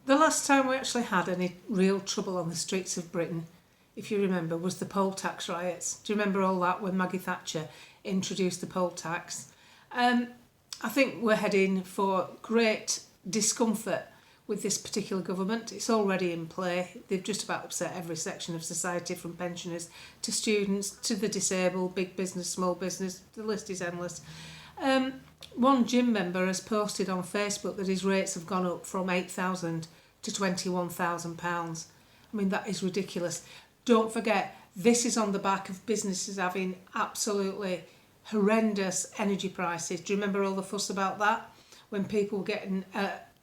The last time we actually had any real trouble on the streets of Britain, if you remember, was the poll tax riots. Do you remember all that when Maggie Thatcher introduced the poll tax? I think we're heading for great discomfort with this particular government. It's already in play. They've just about upset every section of society, from pensioners to students to the disabled, big business, small business. The list is endless. One gym member has posted on Facebook that his rates have gone up from £8,000 to £21,000. I mean, that is ridiculous. Don't forget, this is on the back of businesses having absolutely horrendous energy prices. Do you remember all the fuss about that? When people were getting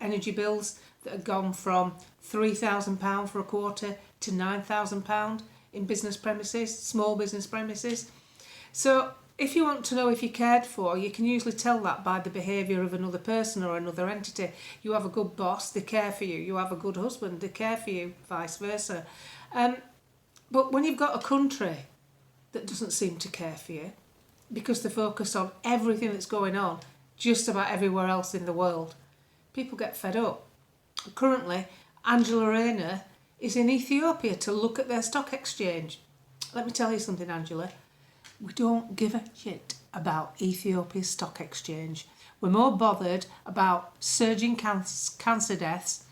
energy bills that had gone from £3,000 for a quarter to £9,000 in business premises, small business premises. So if you want to know if you're cared for, you can usually tell that by the behaviour of another person or another entity. You have a good boss, they care for you. You have a good husband, they care for you, vice versa. But when you've got a country that doesn't seem to care for you, because they focus on everything that's going on just about everywhere else in the world, people get fed up. Currently, Angela Rayner is in Ethiopia to look at their stock exchange. Let me tell you something, Angela. We don't give a shit about Ethiopia's stock exchange. We're more bothered about surging cancer deaths,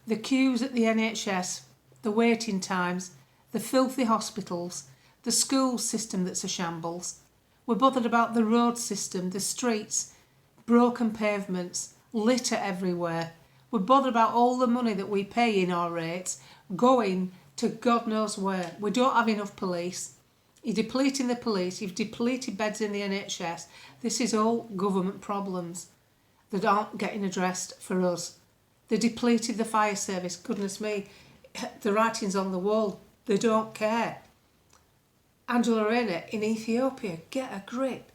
the queues at the NHS, the waiting times, the filthy hospitals, the school system that's a shambles. We're bothered about the road system, the streets, broken pavements, litter everywhere. We're bothered about all the money that we pay in our rates going to God knows where. We don't have enough police. You're depleting the police, you've depleted beds in the NHS. This is all government problems that aren't getting addressed for us. They depleted the fire service. Goodness me, the writing's on the wall. They don't care. Angela Rayner in Ethiopia, get a grip.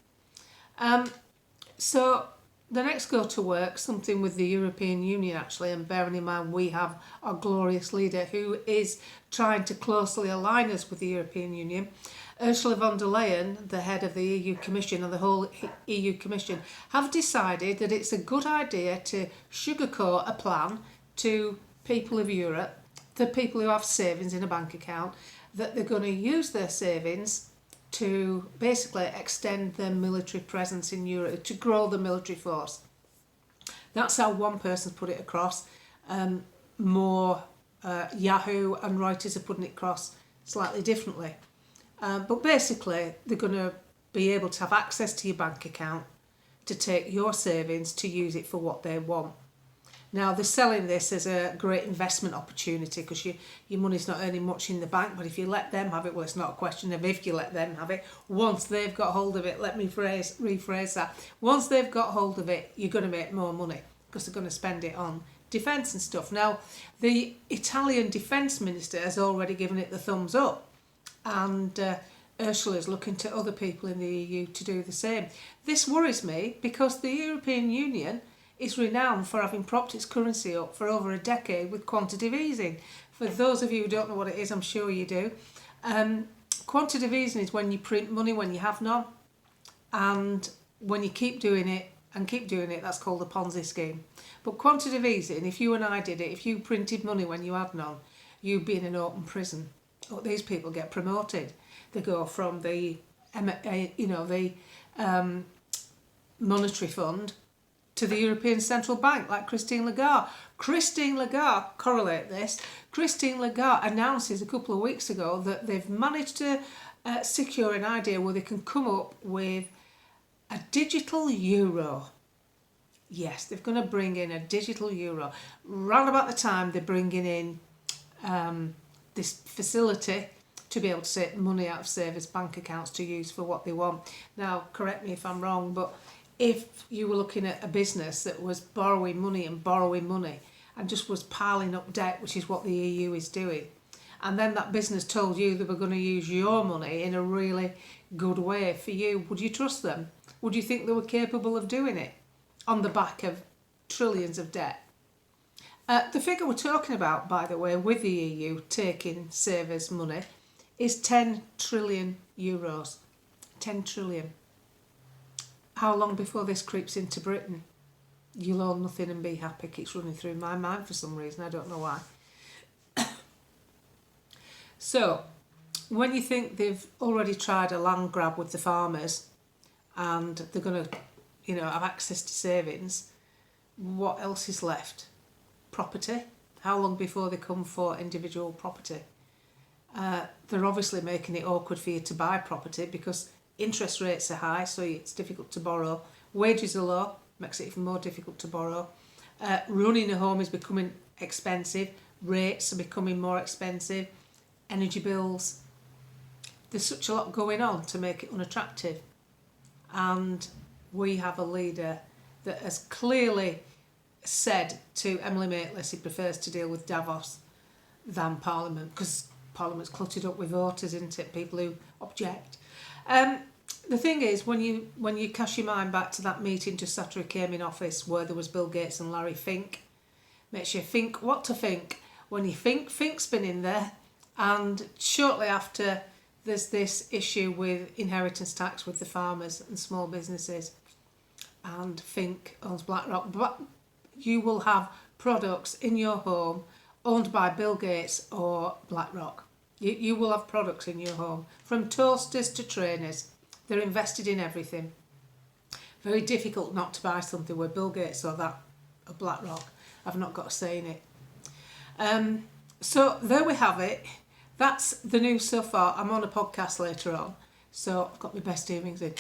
So the next go to work, something with the European Union actually, and bearing in mind we have our glorious leader who is trying to closely align us with the European Union. Ursula von der Leyen, the head of the EU Commission and the whole EU Commission, have decided that it's a good idea to sugarcoat a plan to people of Europe, the people who have savings in a bank account, that they're going to use their savings to basically extend their military presence in Europe, to grow the military force. That's how one person's put it across. Yahoo and Reuters are putting it across slightly differently. But basically, they're going to be able to have access to your bank account to take your savings to use it for what they want. Now, they're selling this as a great investment opportunity because your money's not earning much in the bank, but if you let them have it, well, it's not a question of if you let them have it. Once they've got hold of it, let me rephrase that. Once they've got hold of it, you're going to make more money because they're going to spend it on defence and stuff. Now, the Italian defence minister has already given it the thumbs up, and Ursula's looking to other people in the EU to do the same. This worries me because the European Union is renowned for having propped its currency up for over a decade with quantitative easing. For those of you who don't know what it is, I'm sure you do. Quantitative easing is when you print money when you have none, and when you keep doing it, that's called a Ponzi scheme. But quantitative easing, if you and I did it, if you printed money when you had none, you'd be in an open prison. But these people get promoted. They go from the monetary fund to the European Central Bank, like Christine Lagarde. Christine Lagarde, correlate this, Christine Lagarde announces a couple of weeks ago that they've managed to secure an idea where they can come up with a digital euro. Yes, they're going to bring in a digital euro. Round about the time they're bringing in this facility to be able to take money out of savers' bank accounts to use for what they want. Now, correct me if I'm wrong, but if you were looking at a business that was borrowing money and just was piling up debt, which is what the EU is doing, and then that business told you they were going to use your money in a really good way for you, would you trust them? Would you think they were capable of doing it on the back of trillions of debt? The figure we're talking about, by the way, with the EU taking savers' money is 10 trillion euros. 10 trillion. How long before this creeps into Britain? you'll own nothing and be happy keeps running through my mind for some reason. I don't know why. So, when you think they've already tried a land grab with the farmers and they're going to, have access to savings, what else is left? Property. How long before they come for individual property? They're obviously making it awkward for you to buy property because interest rates are high, so it's difficult to borrow. Wages are low, makes it even more difficult to borrow. Running a home is becoming expensive. Rates are becoming more expensive. Energy bills. There's such a lot going on to make it unattractive. And we have a leader that has clearly said to Emily Maitlis he prefers to deal with Davos than Parliament, because Parliament's cluttered up with voters, isn't it? People who object. The thing is, when you cast your mind back to that meeting just after he came in office where there was Bill Gates and Larry Fink, makes you think what to think. When you think, Fink's been in there, and shortly after there's this issue with inheritance tax with the farmers and small businesses, and Fink owns BlackRock, but you will have products in your home owned by Bill Gates or BlackRock. You will have products in your home, from toasters to trainers. They're invested in everything. Very difficult not to buy something where Bill Gates or BlackRock have not got a say in it. So there we have it. That's the news so far. I'm on a podcast later on, so I've got my best earrings in.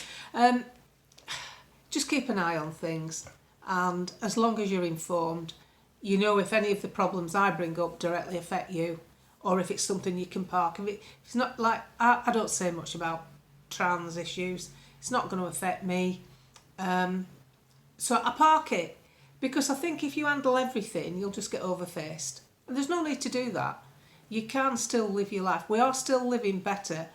Just keep an eye on things, and as long as you're informed, you know if any of the problems I bring up directly affect you, or if it's something you can park. If it's not, like, I don't say much about trans issues. It's not going to affect me. So I park it, because I think if you handle everything, you'll just get overfaced. And there's no need to do that. You can still live your life. We are still living better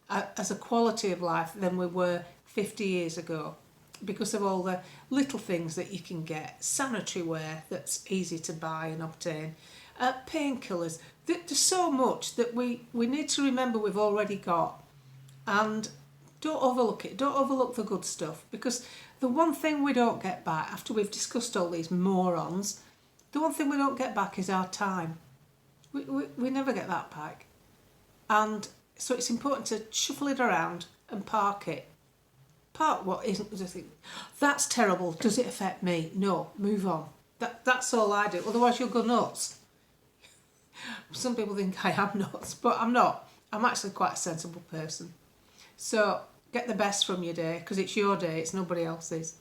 as a quality of life than we were 50 years ago, because of all the little things that you can get. Sanitary ware that's easy to buy and obtain. Painkillers. There's so much that we need to remember we've already got. And don't overlook it. Don't overlook the good stuff. Because the one thing we don't get back, after we've discussed all these morons, the one thing we don't get back is our time. We never get that back. And so it's important to shuffle it around and park it. Park what isn't, just think, that's terrible, does it affect me? No, move on. That's all I do, otherwise you'll go nuts. Some people think I am nuts, but I'm not. I'm actually quite a sensible person. So get the best from your day, because it's your day, it's nobody else's.